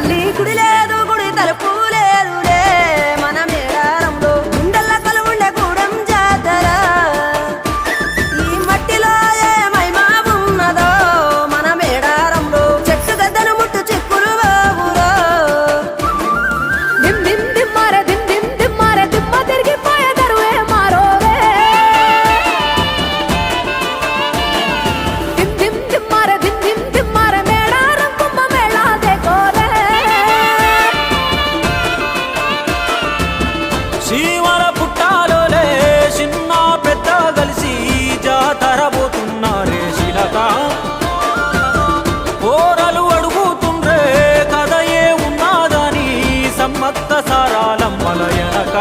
తల్లి గుడి లేదు గుడి తలుపు లేదులే మన మేడారంలో గుండెల్ల కలువుండే గూడెం జాతర ఈ మట్టిలో ఏ మహిమా ఉన్నదో మన మేడారంలో చెట్టు గద్దను ముట్టు చిక్కులు బాబురో దిమ్ దిమ్ దిమ్మారే దిమ్ దిమ్ దిమ్మారే దిమ్మ తిరిగిపోయే దరువే మారోవే దిమ్ దిమ్ దిమ్మారే దిమ్ దిమ్ దిమ్మారే మేడారం కుంభ మేళా దేకోరే శివల పుట్టాలోలే చిన్న పెద్ద కలిసి జాతర పోతున్నారే శిలక పోరలు అడుగుతుండ్రే కథ ఏ ఉన్నదని సమ్మత్త సారాలమ్మల ఎనక